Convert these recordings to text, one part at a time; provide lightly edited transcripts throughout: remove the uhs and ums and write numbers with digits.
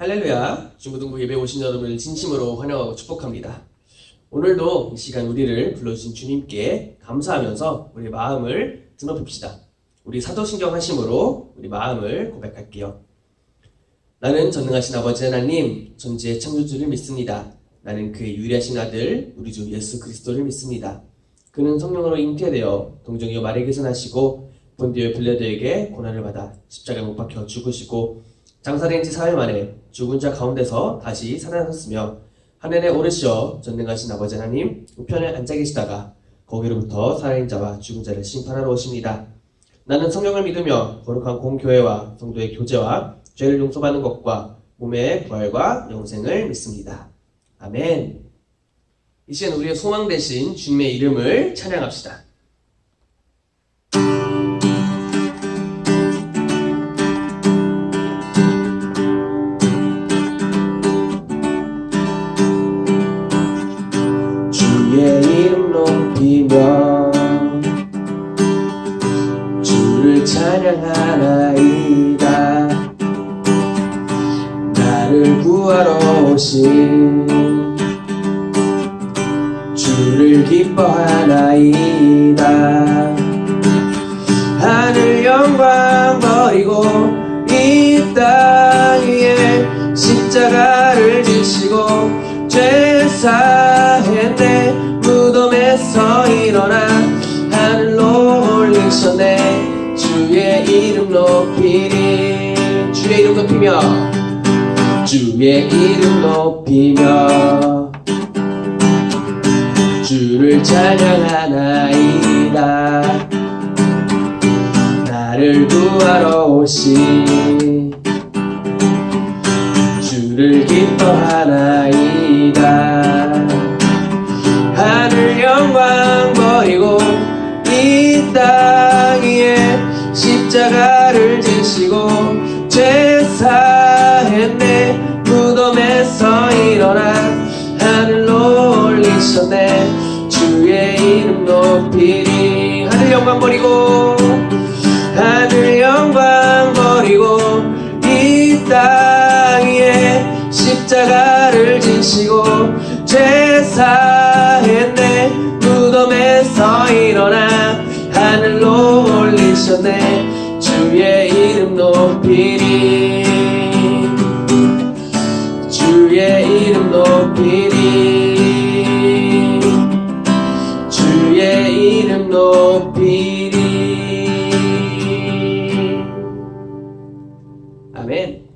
할렐루야, 중고등부 예배 오신 여러분을 진심으로 환영하고 축복합니다. 오늘도 이 시간 우리를 불러주신 주님께 감사하면서 우리 마음을 드높입시다. 우리 사도신경 하심으로 우리 마음을 고백할게요. 나는 전능하신 아버지 하나님, 전지의 창조주를 믿습니다. 나는 그의 유일하신 아들, 우리 주 예수 그리스도를 믿습니다. 그는 성령으로 잉태되어 동정이요 마리아에게서 나시고 본디오 빌라도에게 고난을 받아 십자가에 못 박혀 죽으시고 장사된 지 사흘 만에 죽은 자 가운데서 다시 살아나셨으며 하늘에 오르시어 전능하신 아버지 하나님 우편에 앉아 계시다가 거기로부터 살아있는 자와 죽은 자를 심판하러 오십니다. 나는 성령을 믿으며 거룩한 공교회와 성도의 교제와 죄를 용서받는 것과 몸의 부활과 영생을 믿습니다. 아멘. 이 시간 우리의 소망 되신 주님의 이름을 찬양합시다. 주의 이름 높이며 주를 찬양하나이다. 나를 구하러 오신 주를 기뻐하나이다. 하늘 영광 버리고 이 땅 위에 십자가를 지시고 죄 사했네. 무덤에서 일어나 하늘로 올리셨네. 주의 이름 높이리. 주의 이름 높이며 주의 이름 높이며 주를 찬양하나이다. 나를 구하러 오신 주를 기뻐하나이다. 하늘 영광 버리고 이 땅 위에 십자가를 지시고 죄 사했네. 무덤에서 일어나 하늘로 올리셨네. 주의 이름 높이리. 하늘 영광 버리고 하늘 영광 버리고 이 땅 위에 십자가를 지시고 죄 사했네. 무덤에서 일어나 하늘로 올리셨네. 주의 이름 높이리. 주의 이름 높이리. 주의 이름 높이리. 아멘.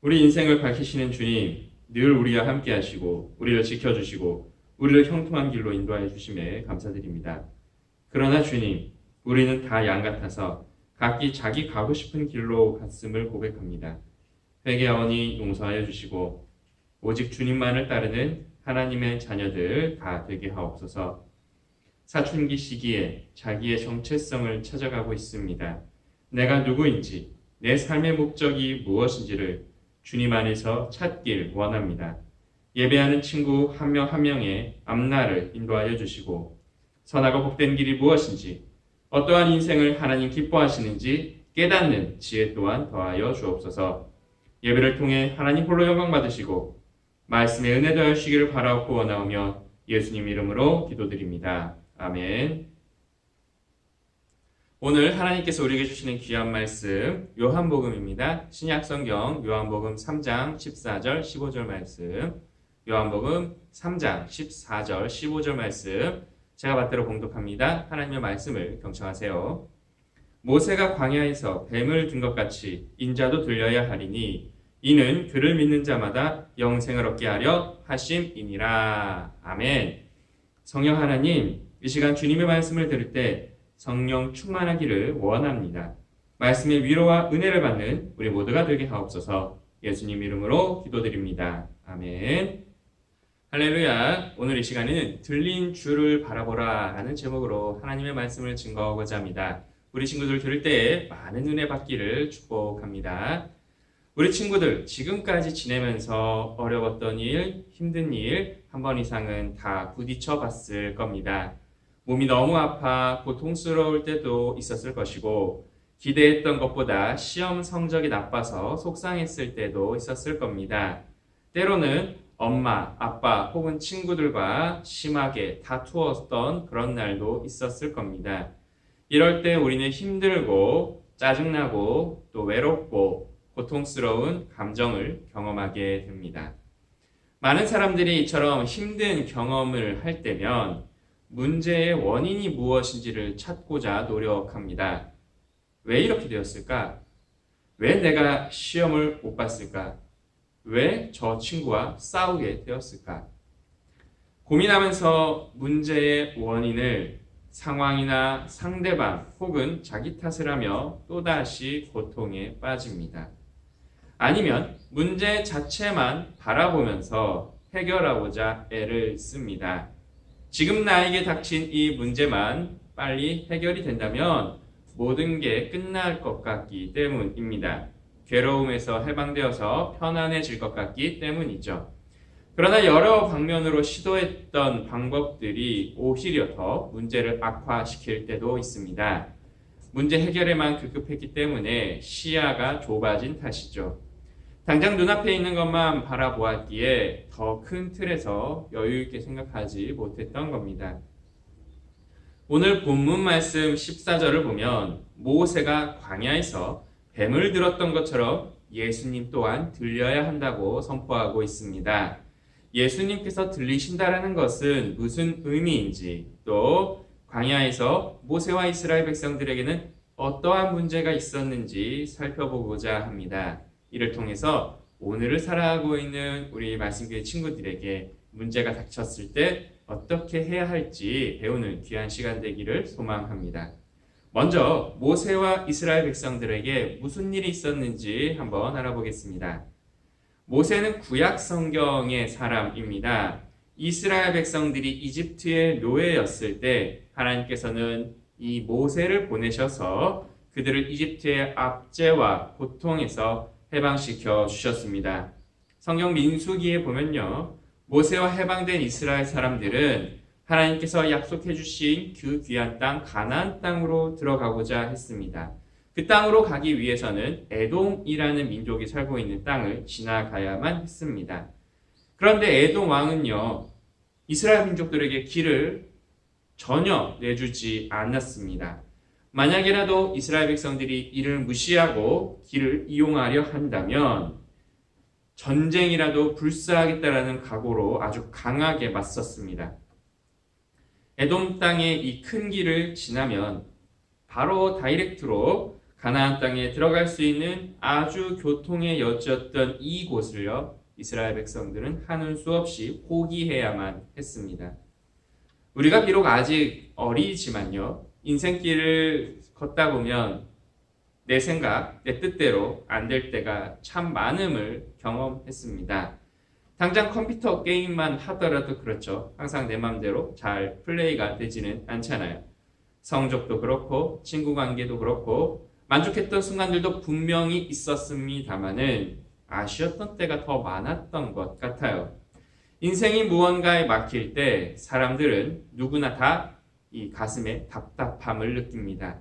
우리 인생을 밝히시는 주님, 늘 우리와 함께 하시고 우리를 지켜주시고 우리를 형통한 길로 인도하여 주심에 감사드립니다. 그러나 주님, 우리는 다 양 같아서 각기 자기 가고 싶은 길로 갔음을 고백합니다. 회개하오니 용서하여 주시고 오직 주님만을 따르는 하나님의 자녀들 다 되게 하옵소서. 사춘기 시기에 자기의 정체성을 찾아가고 있습니다. 내가 누구인지, 내 삶의 목적이 무엇인지를 주님 안에서 찾길 원합니다. 예배하는 친구 한 명 한 명의 앞날을 인도하여 주시고 선하고 복된 길이 무엇인지, 어떠한 인생을 하나님 기뻐하시는지 깨닫는 지혜 또한 더하여 주옵소서. 예배를 통해 하나님 홀로 영광 받으시고 말씀의 은혜 더하시기를 바라옵고 원하오며 예수님 이름으로 기도드립니다. 아멘. 오늘 하나님께서 우리에게 주시는 귀한 말씀 요한복음입니다. 신약성경 요한복음 3장 14절 15절 말씀, 요한복음 3장 14절 15절 말씀 제가 받들어 봉독합니다. 하나님의 말씀을 경청하세요. 모세가 광야에서 뱀을 든 것 같이 인자도 들려야 하리니 이는 그를 믿는 자마다 영생을 얻게 하려 하심이니라. 아멘. 성령 하나님, 이 시간 주님의 말씀을 들을 때 성령 충만하기를 원합니다. 말씀의 위로와 은혜를 받는 우리 모두가 되게 하옵소서. 예수님 이름으로 기도드립니다. 아멘. 할렐루야. 오늘 이 시간에는 들린 주를 바라보라 라는 제목으로 하나님의 말씀을 증거하고자 합니다. 우리 친구들 들을 때 많은 은혜 받기를 축복합니다. 우리 친구들 지금까지 지내면서 어려웠던 일, 힘든 일 한 번 이상은 다 부딪혀 봤을 겁니다. 몸이 너무 아파 고통스러울 때도 있었을 것이고 기대했던 것보다 시험 성적이 나빠서 속상했을 때도 있었을 겁니다. 때로는 엄마, 아빠 혹은 친구들과 심하게 다투었던 그런 날도 있었을 겁니다. 이럴 때 우리는 힘들고 짜증나고 또 외롭고 고통스러운 감정을 경험하게 됩니다. 많은 사람들이 이처럼 힘든 경험을 할 때면 문제의 원인이 무엇인지를 찾고자 노력합니다. 왜 이렇게 되었을까? 왜 내가 시험을 못 봤을까? 왜 저 친구와 싸우게 되었을까? 고민하면서 문제의 원인을 상황이나 상대방 혹은 자기 탓을 하며 또다시 고통에 빠집니다. 아니면 문제 자체만 바라보면서 해결하고자 애를 씁니다. 지금 나에게 닥친 이 문제만 빨리 해결이 된다면 모든 게 끝날 것 같기 때문입니다. 괴로움에서 해방되어서 편안해질 것 같기 때문이죠. 그러나 여러 방면으로 시도했던 방법들이 오히려 더 문제를 악화시킬 때도 있습니다. 문제 해결에만 급급했기 때문에 시야가 좁아진 탓이죠. 당장 눈앞에 있는 것만 바라보았기에 더 큰 틀에서 여유 있게 생각하지 못했던 겁니다. 오늘 본문 말씀 14절을 보면 모세가 광야에서 뱀을 들었던 것처럼 예수님 또한 들려야 한다고 선포하고 있습니다. 예수님께서 들리신다라는 것은 무슨 의미인지, 또 광야에서 모세와 이스라엘 백성들에게는 어떠한 문제가 있었는지 살펴보고자 합니다. 이를 통해서 오늘을 살아가고 있는 우리 말씀교회 친구들에게 문제가 닥쳤을 때 어떻게 해야 할지 배우는 귀한 시간 되기를 소망합니다. 먼저 모세와 이스라엘 백성들에게 무슨 일이 있었는지 한번 알아보겠습니다. 모세는 구약 성경의 사람입니다. 이스라엘 백성들이 이집트의 노예였을 때 하나님께서는 이 모세를 보내셔서 그들을 이집트의 압제와 고통에서 해방시켜 주셨습니다. 성경 민수기에 보면요, 모세와 해방된 이스라엘 사람들은 하나님께서 약속해 주신 그 귀한 땅 가나안 땅으로 들어가고자 했습니다. 그 땅으로 가기 위해서는 에돔이라는 민족이 살고 있는 땅을 지나가야만 했습니다. 그런데 에돔 왕은요, 이스라엘 민족들에게 길을 전혀 내주지 않았습니다. 만약이라도 이스라엘 백성들이 이를 무시하고 길을 이용하려 한다면 전쟁이라도 불사하겠다라는 각오로 아주 강하게 맞섰습니다. 에돔 땅의 이 큰 길을 지나면 바로 다이렉트로 가나안 땅에 들어갈 수 있는 아주 교통의 여지였던 이곳을요, 이스라엘 백성들은 하는 수 없이 포기해야만 했습니다. 우리가 비록 아직 어리지만요, 인생길을 걷다 보면 내 생각, 내 뜻대로 안 될 때가 참 많음을 경험했습니다. 당장 컴퓨터 게임만 하더라도 그렇죠. 항상 내 마음대로 잘 플레이가 되지는 않잖아요. 성적도 그렇고 친구 관계도 그렇고 만족했던 순간들도 분명히 있었습니다마는 아쉬웠던 때가 더 많았던 것 같아요. 인생이 무언가에 막힐 때 사람들은 누구나 다 이 가슴에 답답함을 느낍니다.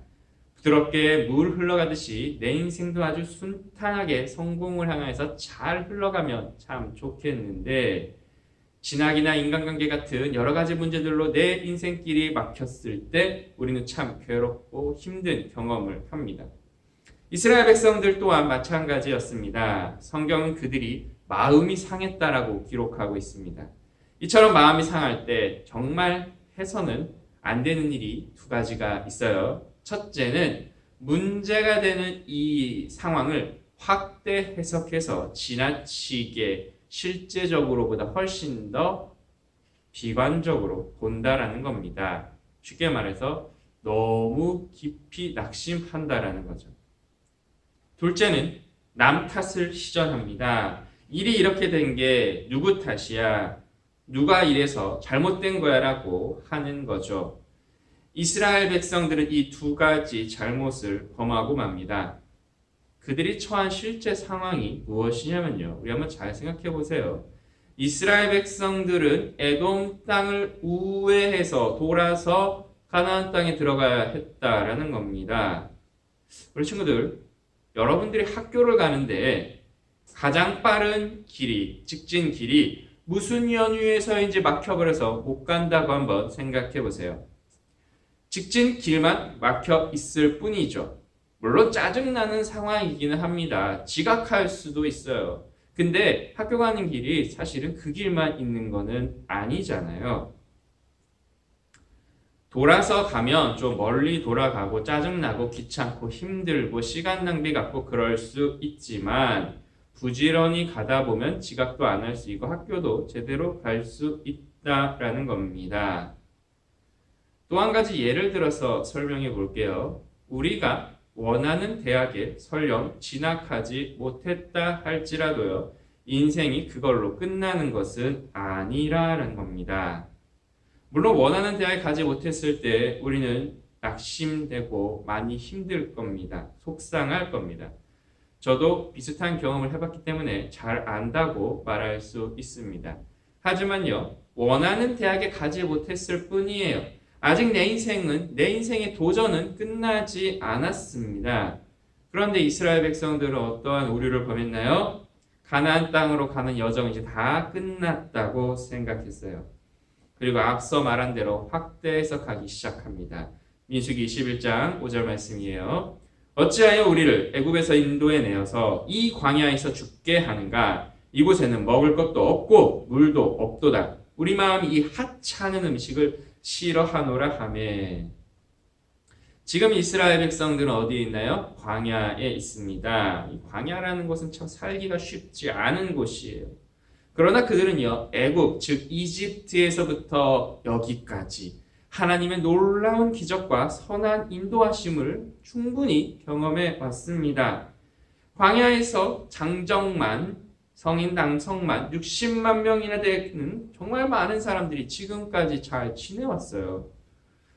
부드럽게 물 흘러가듯이 내 인생도 아주 순탄하게 성공을 향해서 잘 흘러가면 참 좋겠는데 진학이나 인간관계 같은 여러 가지 문제들로 내 인생길이 막혔을 때 우리는 참 괴롭고 힘든 경험을 합니다. 이스라엘 백성들 또한 마찬가지였습니다. 성경은 그들이 마음이 상했다라고 기록하고 있습니다. 이처럼 마음이 상할 때 정말 해서는 안 되는 일이 두 가지가 있어요. 첫째는 문제가 되는 이 상황을 확대 해석해서 지나치게 실제적으로보다 훨씬 더 비관적으로 본다라는 겁니다. 쉽게 말해서 너무 깊이 낙심한다라는 거죠. 둘째는 남 탓을 시전합니다. 일이 이렇게 된 게 누구 탓이야? 누가 이래서 잘못된 거야 라고 하는 거죠. 이스라엘 백성들은 이 두 가지 잘못을 범하고 맙니다. 그들이 처한 실제 상황이 무엇이냐면요. 우리 한번 잘 생각해 보세요. 이스라엘 백성들은 에돔 땅을 우회해서 돌아서 가나안 땅에 들어가야 했다라는 겁니다. 우리 친구들, 여러분들이 학교를 가는데 가장 빠른 길이, 직진 길이 무슨 연유에서인지 막혀버려서 못 간다고 한번 생각해 보세요. 직진 길만 막혀 있을 뿐이죠. 물론 짜증나는 상황이기는 합니다. 지각할 수도 있어요. 근데 학교 가는 길이 사실은 그 길만 있는 거는 아니잖아요. 돌아서 가면 좀 멀리 돌아가고 짜증나고 귀찮고 힘들고 시간 낭비 같고 그럴 수 있지만 부지런히 가다 보면 지각도 안 할 수 있고 학교도 제대로 갈 수 있다라는 겁니다. 또 한 가지 예를 들어서 설명해 볼게요. 우리가 원하는 대학에 설령 진학하지 못했다 할지라도요, 인생이 그걸로 끝나는 것은 아니라는 겁니다. 물론 원하는 대학에 가지 못했을 때 우리는 낙심되고 많이 힘들 겁니다. 속상할 겁니다. 저도 비슷한 경험을 해봤기 때문에 잘 안다고 말할 수 있습니다. 하지만요, 원하는 대학에 가지 못했을 뿐이에요. 아직 내 인생의 도전은 끝나지 않았습니다. 그런데 이스라엘 백성들은 어떠한 오류를 범했나요? 가나안 땅으로 가는 여정이 이제 다 끝났다고 생각했어요. 그리고 앞서 말한 대로 확대 해석하기 시작합니다. 민수기 21장 5절 말씀이에요. 어찌하여 우리를 애굽에서 인도해 내어서 이 광야에서 죽게 하는가? 이곳에는 먹을 것도 없고 물도 없도다. 우리 마음이 이 하찮은 음식을 싫어하노라 하매. 지금 이스라엘 백성들은 어디에 있나요? 광야에 있습니다. 이 광야라는 곳은 참 살기가 쉽지 않은 곳이에요. 그러나 그들은요, 애굽, 즉 이집트에서부터 여기까지 하나님의 놀라운 기적과 선한 인도하심을 충분히 경험해 왔습니다. 광야에서 장정만, 성인 남성만 60만 명이나 되는 정말 많은 사람들이 지금까지 잘 지내왔어요.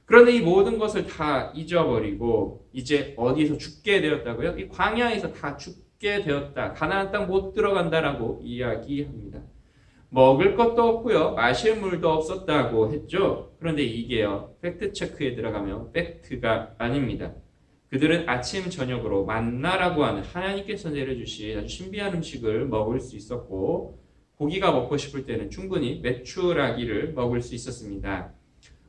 그런데 이 모든 것을 다 잊어버리고 이제 어디서 죽게 되었다고요? 이 광야에서 다 죽게 되었다. 가나안 땅 못 들어간다라고 이야기합니다. 먹을 것도 없고요. 마실 물도 없었다고 했죠. 그런데 이게요, 팩트 체크에 들어가면 팩트가 아닙니다. 그들은 아침 저녁으로 만나라고 하는 하나님께서 내려주신 아주 신비한 음식을 먹을 수 있었고 고기가 먹고 싶을 때는 충분히 메추라기를 먹을 수 있었습니다.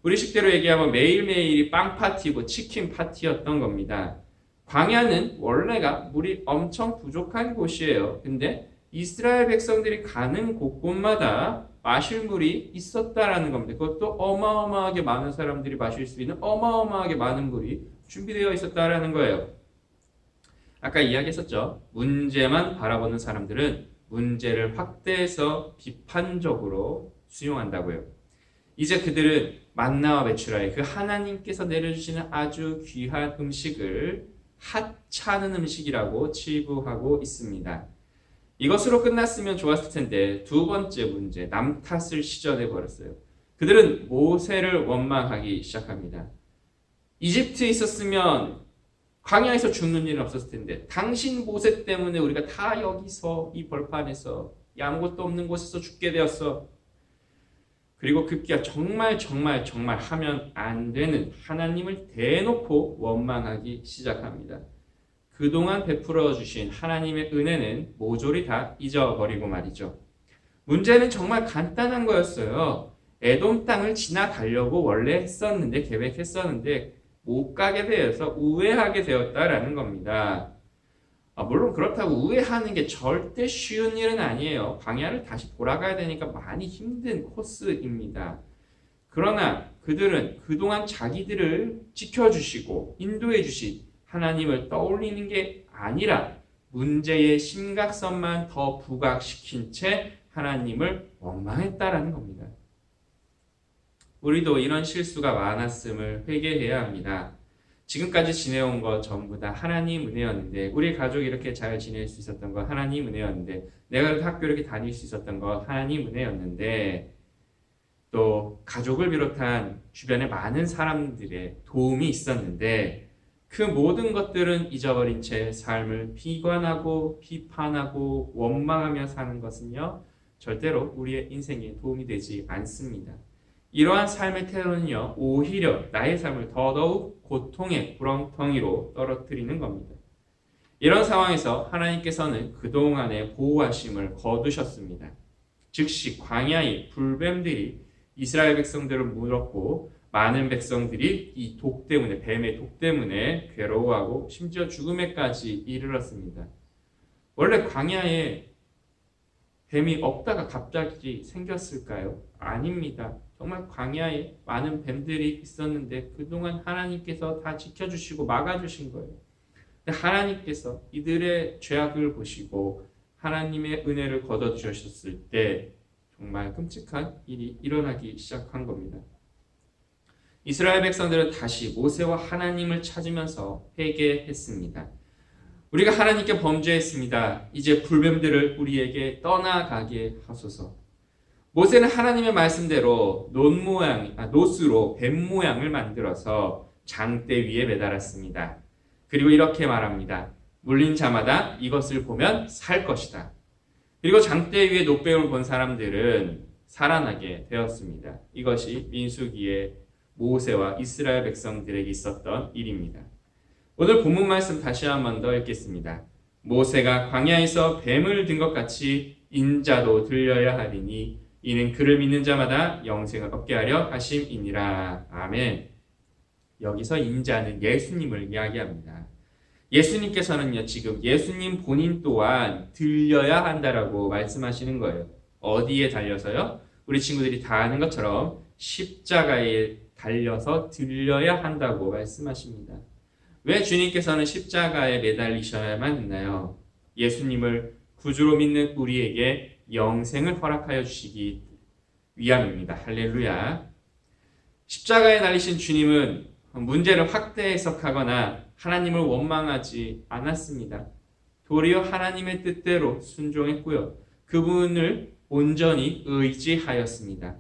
우리식대로 얘기하면 매일매일이 빵 파티고 치킨 파티였던 겁니다. 광야는 원래가 물이 엄청 부족한 곳이에요. 근데 이스라엘 백성들이 가는 곳곳마다 마실 물이 있었다라는 겁니다. 그것도 어마어마하게 많은 사람들이 마실 수 있는 어마어마하게 많은 물이 준비되어 있었다라는 거예요. 아까 이야기했었죠. 문제만 바라보는 사람들은 문제를 확대해서 비판적으로 수용한다고요. 이제 그들은 만나와 메추라의 그 하나님께서 내려주시는 아주 귀한 음식을 하찮은 음식이라고 치부하고 있습니다. 이것으로 끝났으면 좋았을 텐데 두 번째 문제, 남 탓을 시전해 버렸어요. 그들은 모세를 원망하기 시작합니다. 이집트에 있었으면 광야에서 죽는 일은 없었을 텐데 당신 모세 때문에 우리가 다 여기서 이 벌판에서 이 아무것도 없는 곳에서 죽게 되었어. 그리고 급기야 정말 하면 안 되는 하나님을 대놓고 원망하기 시작합니다. 그동안 베풀어 주신 하나님의 은혜는 모조리 다 잊어버리고 말이죠. 문제는 정말 간단한 거였어요. 에돔 땅을 지나가려고 원래 계획했었는데 못 가게 되어서 우회하게 되었다라는 겁니다. 물론 그렇다고 우회하는 게 절대 쉬운 일은 아니에요. 광야를 다시 돌아가야 되니까 많이 힘든 코스입니다. 그러나 그들은 그동안 자기들을 지켜주시고 인도해 주신 하나님을 떠올리는 게 아니라 문제의 심각성만 더 부각시킨 채 하나님을 원망했다라는 겁니다. 우리도 이런 실수가 많았음을 회개해야 합니다. 지금까지 지내온 것 전부 다 하나님 은혜였는데, 우리 가족이 이렇게 잘 지낼 수 있었던 거 하나님 은혜였는데, 내가 학교 이렇게 다닐 수 있었던 거 하나님 은혜였는데, 또 가족을 비롯한 주변에 많은 사람들의 도움이 있었는데 그 모든 것들은 잊어버린 채 삶을 비관하고 비판하고 원망하며 사는 것은요, 절대로 우리의 인생에 도움이 되지 않습니다. 이러한 삶의 태도는요, 오히려 나의 삶을 더더욱 고통의 구렁텅이로 떨어뜨리는 겁니다. 이런 상황에서 하나님께서는 그동안의 보호하심을 거두셨습니다. 즉시 광야의 불뱀들이 이스라엘 백성들을 물었고 많은 백성들이 이 독 때문에, 뱀의 독 때문에 괴로워하고 심지어 죽음에까지 이르렀습니다. 원래 광야에 뱀이 없다가 갑자기 생겼을까요? 아닙니다. 정말 광야에 많은 뱀들이 있었는데 그동안 하나님께서 다 지켜주시고 막아주신 거예요. 근데 하나님께서 이들의 죄악을 보시고 하나님의 은혜를 거둬주셨을 때 정말 끔찍한 일이 일어나기 시작한 겁니다. 이스라엘 백성들은 다시 모세와 하나님을 찾으면서 회개했습니다. 우리가 하나님께 범죄했습니다. 이제 불뱀들을 우리에게 떠나가게 하소서. 모세는 하나님의 말씀대로 노스로 뱀 모양을 만들어서 장대 위에 매달았습니다. 그리고 이렇게 말합니다. 물린 자마다 이것을 보면 살 것이다. 그리고 장대 위에 노뱀을 본 사람들은 살아나게 되었습니다. 이것이 민수기의 모세와 이스라엘 백성들에게 있었던 일입니다. 오늘 본문 말씀 다시 한 번 더 읽겠습니다. 모세가 광야에서 뱀을 든 것 같이 인자도 들려야 하리니 이는 그를 믿는 자마다 영생을 얻게 하려 하심이니라. 아멘. 여기서 인자는 예수님을 이야기합니다. 예수님께서는요, 지금 예수님 본인 또한 들려야 한다라고 말씀하시는 거예요. 어디에 달려서요? 우리 친구들이 다 아는 것처럼 십자가에 달려서 들려야 한다고 말씀하십니다. 왜 주님께서는 십자가에 매달리셔야만 했나요? 예수님을 구주로 믿는 우리에게 영생을 허락하여 주시기 위함입니다. 할렐루야. 십자가에 달리신 주님은 문제를 확대 해석하거나 하나님을 원망하지 않았습니다. 도리어 하나님의 뜻대로 순종했고요. 그분을 온전히 의지하였습니다.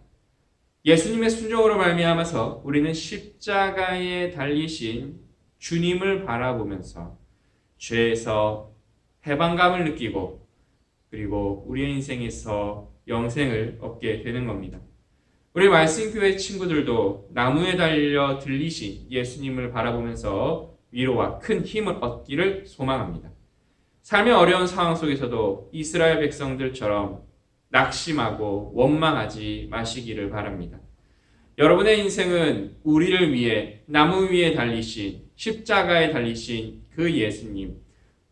예수님의 순종으로 말미암아서 우리는 십자가에 달리신 주님을 바라보면서 죄에서 해방감을 느끼고 그리고 우리의 인생에서 영생을 얻게 되는 겁니다. 우리 말씀교회 친구들도 나무에 달려 들리신 예수님을 바라보면서 위로와 큰 힘을 얻기를 소망합니다. 삶의 어려운 상황 속에서도 이스라엘 백성들처럼 낙심하고 원망하지 마시기를 바랍니다. 여러분의 인생은 우리를 위해 나무 위에 달리신 십자가에 달리신 그 예수님,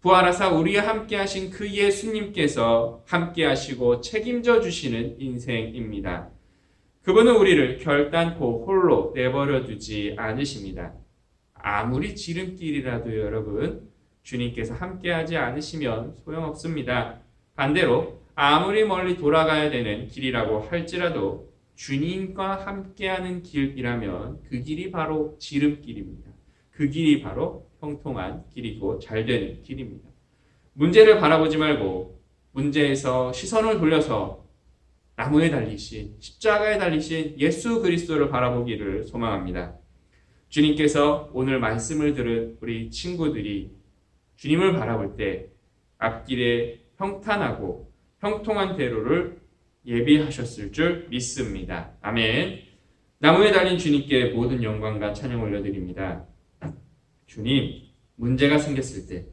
부활하사 우리와 함께 하신 그 예수님께서 함께 하시고 책임져 주시는 인생입니다. 그분은 우리를 결단코 홀로 내버려 두지 않으십니다. 아무리 지름길이라도 여러분, 주님께서 함께 하지 않으시면 소용없습니다. 반대로 아무리 멀리 돌아가야 되는 길이라고 할지라도 주님과 함께하는 길이라면 그 길이 바로 지름길입니다. 그 길이 바로 형통한 길이고 잘 되는 길입니다. 문제를 바라보지 말고 문제에서 시선을 돌려서 나무에 달리신 십자가에 달리신 예수 그리스도를 바라보기를 소망합니다. 주님께서 오늘 말씀을 들은 우리 친구들이 주님을 바라볼 때 앞길에 평탄하고 형통한 대로를 예비하셨을 줄 믿습니다. 아멘. 나무에 달린 주님께 모든 영광과 찬양 올려드립니다. 주님, 문제가 생겼을 때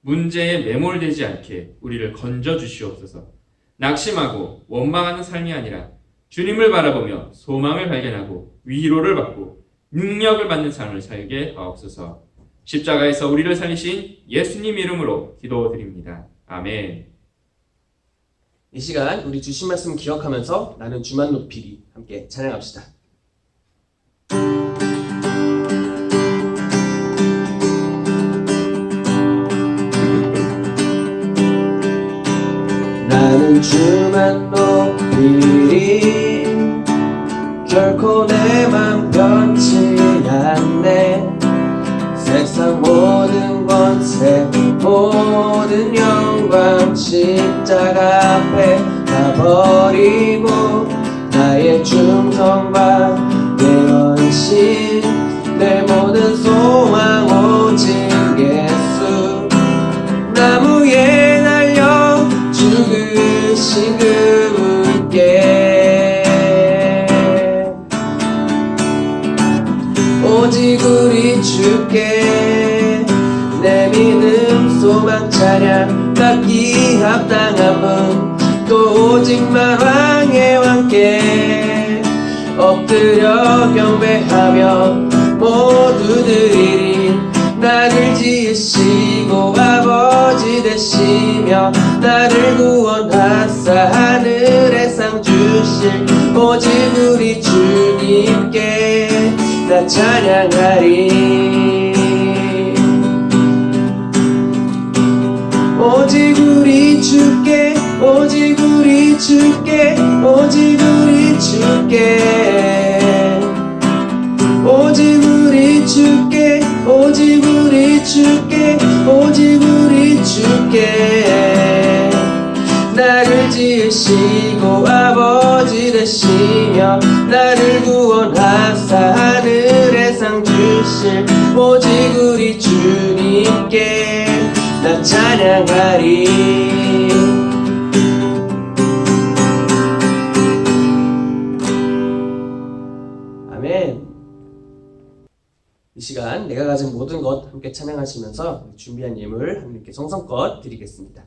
문제에 매몰되지 않게 우리를 건져 주시옵소서. 낙심하고 원망하는 삶이 아니라 주님을 바라보며 소망을 발견하고 위로를 받고 능력을 받는 삶을 살게 하옵소서. 십자가에서 우리를 살리신 예수님 이름으로 기도드립니다. 아멘. 이 시간 우리 주신 말씀 기억하면서 나는 주만 높이리 함께 찬양합시다. 나는 주만 높이리 결코 내 맘 변치 않네. 세상 모든 권세 모든 영광 십자가 앞에 다 버리고 나의 충성과 내 헌신 내 모든 소망 오직 예수 나무에 달려 죽으신 그분께 엎드려 경배하며 모두 드리리. 나를 지으시고 아버지 되시며 나를 구원하사 하늘에 상 주실 오직 우리 주님께 나 찬양하리. 오직 우리 주께 오직 우리 주께 오직 우리 주께 오직 우리 주께 오직 우리 주께 오직 우리 주께 나를 지으시고 아버지 되시며 나를 구원하사 하늘에 상 주실 오직 우리 주님께 나 찬양하리. 아멘. 이 시간 내가 가진 모든 것 함께 찬양하시면서 준비한 예물 하나님께 정성껏 드리겠습니다.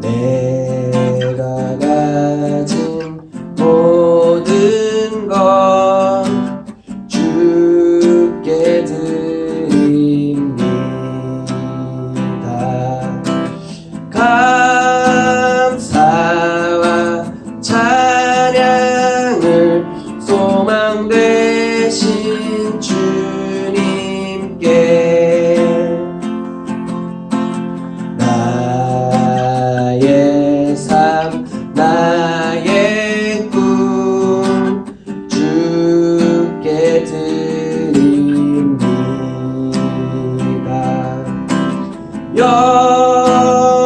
내가 가진 모든 것 주께 드립니다. 감사와 찬양을 소망 되신 주님께 나의 삶 나의 꿈 주께 드립니다.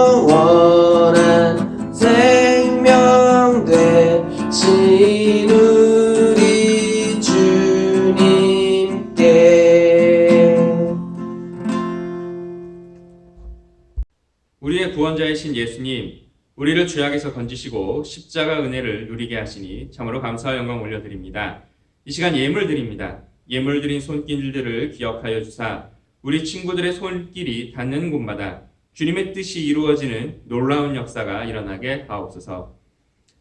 영원한 생명 되신 우리 주님께. 우리의 구원자이신 예수님, 우리를 죄악에서 건지시고 십자가 은혜를 누리게 하시니 참으로 감사와 영광 올려드립니다. 이 시간 예물 드립니다. 예물 드린 손길들을 기억하여 주사 우리 친구들의 손길이 닿는 곳마다 주님의 뜻이 이루어지는 놀라운 역사가 일어나게 하옵소서.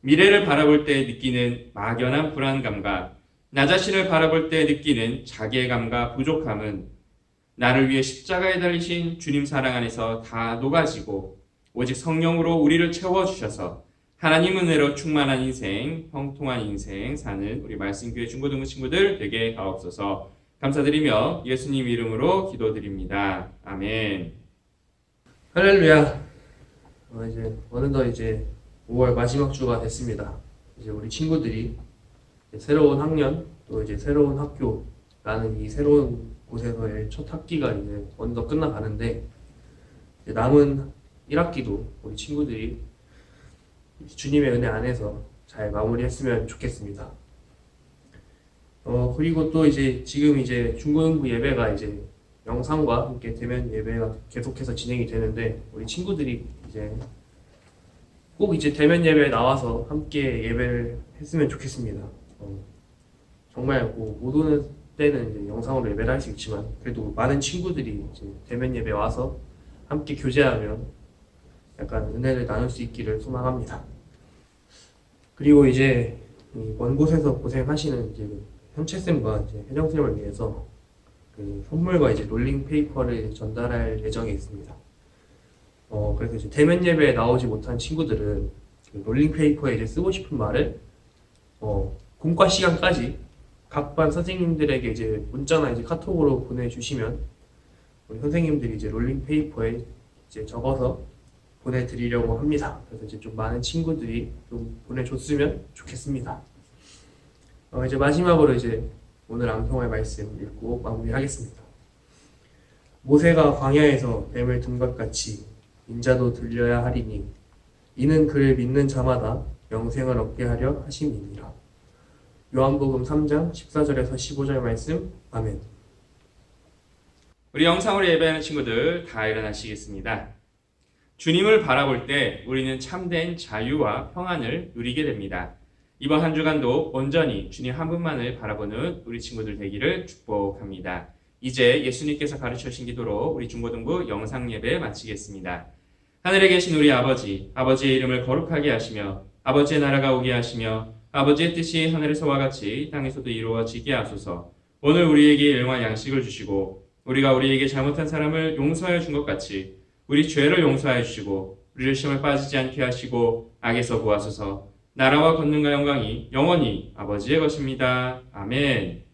미래를 바라볼 때 느끼는 막연한 불안감과 나 자신을 바라볼 때 느끼는 자괴감과 부족함은 나를 위해 십자가에 달리신 주님 사랑 안에서 다 녹아지고 오직 성령으로 우리를 채워주셔서 하나님 은혜로 충만한 인생, 형통한 인생 사는 우리 말씀교회 중고등부 친구들 되게 하옵소서. 감사드리며 예수님 이름으로 기도드립니다. 아멘. 할렐루야. 이제 어느덧 이제 5월 마지막 주가 됐습니다. 이제 우리 친구들이 이제 새로운 학년 또 이제 새로운 학교라는 이 새로운 곳에서의 첫 학기가 이제 어느덧 끝나가는데 이제 남은 1학기도 우리 친구들이 주님의 은혜 안에서 잘 마무리했으면 좋겠습니다. 그리고 또 이제 지금 이제 중고등부 예배가 이제 영상과 함께 대면 예배가 계속해서 진행이 되는데 우리 친구들이 이제 꼭 이제 대면 예배에 나와서 함께 예배를 했으면 좋겠습니다. 정말 못 오는 때는 이제 영상으로 예배를 할 수 있지만 그래도 많은 친구들이 이제 대면 예배 와서 함께 교제하면 약간 은혜를 나눌 수 있기를 소망합니다. 그리고 이제 먼 곳에서 고생하시는 이제 현채쌤과 이제 혜정쌤을 위해서 그 선물과 이제 롤링 페이퍼를 전달할 예정에 있습니다. 그래서 이제 대면 예배에 나오지 못한 친구들은 그 롤링 페이퍼에 이제 쓰고 싶은 말을 공과 시간까지 각 반 선생님들에게 이제 문자나 이제 카톡으로 보내주시면 우리 선생님들이 이제 롤링 페이퍼에 이제 적어서 보내드리려고 합니다. 그래서 이제 좀 많은 친구들이 좀 보내줬으면 좋겠습니다. 이제 마지막으로 이제 오늘 암송할 말씀 읽고 마무리하겠습니다. 모세가 광야에서 뱀을 든 것 같이 인자도 들려야 하리니 이는 그를 믿는 자마다 영생을 얻게 하려 하심이니라. 요한복음 3장 14절에서 15절 말씀. 아멘. 우리 영상으로 예배하는 친구들 다 일어나시겠습니다. 주님을 바라볼 때 우리는 참된 자유와 평안을 누리게 됩니다. 이번 한 주간도 온전히 주님 한 분만을 바라보는 우리 친구들 되기를 축복합니다. 이제 예수님께서 가르쳐 주신 기도로 우리 중고등부 영상 예배 마치겠습니다. 하늘에 계신 우리 아버지, 아버지의 이름을 거룩하게 하시며 아버지의 나라가 오게 하시며 아버지의 뜻이 하늘에서와 같이 땅에서도 이루어지게 하소서. 오늘 우리에게 일용할 양식을 주시고 우리가 우리에게 잘못한 사람을 용서하여 준 것 같이 우리 죄를 용서하여 주시고 우리를 시험에 빠지지 않게 하시고 악에서 구하소서. 나라와 권능과 영광이 영원히 아버지의 것입니다. 아멘.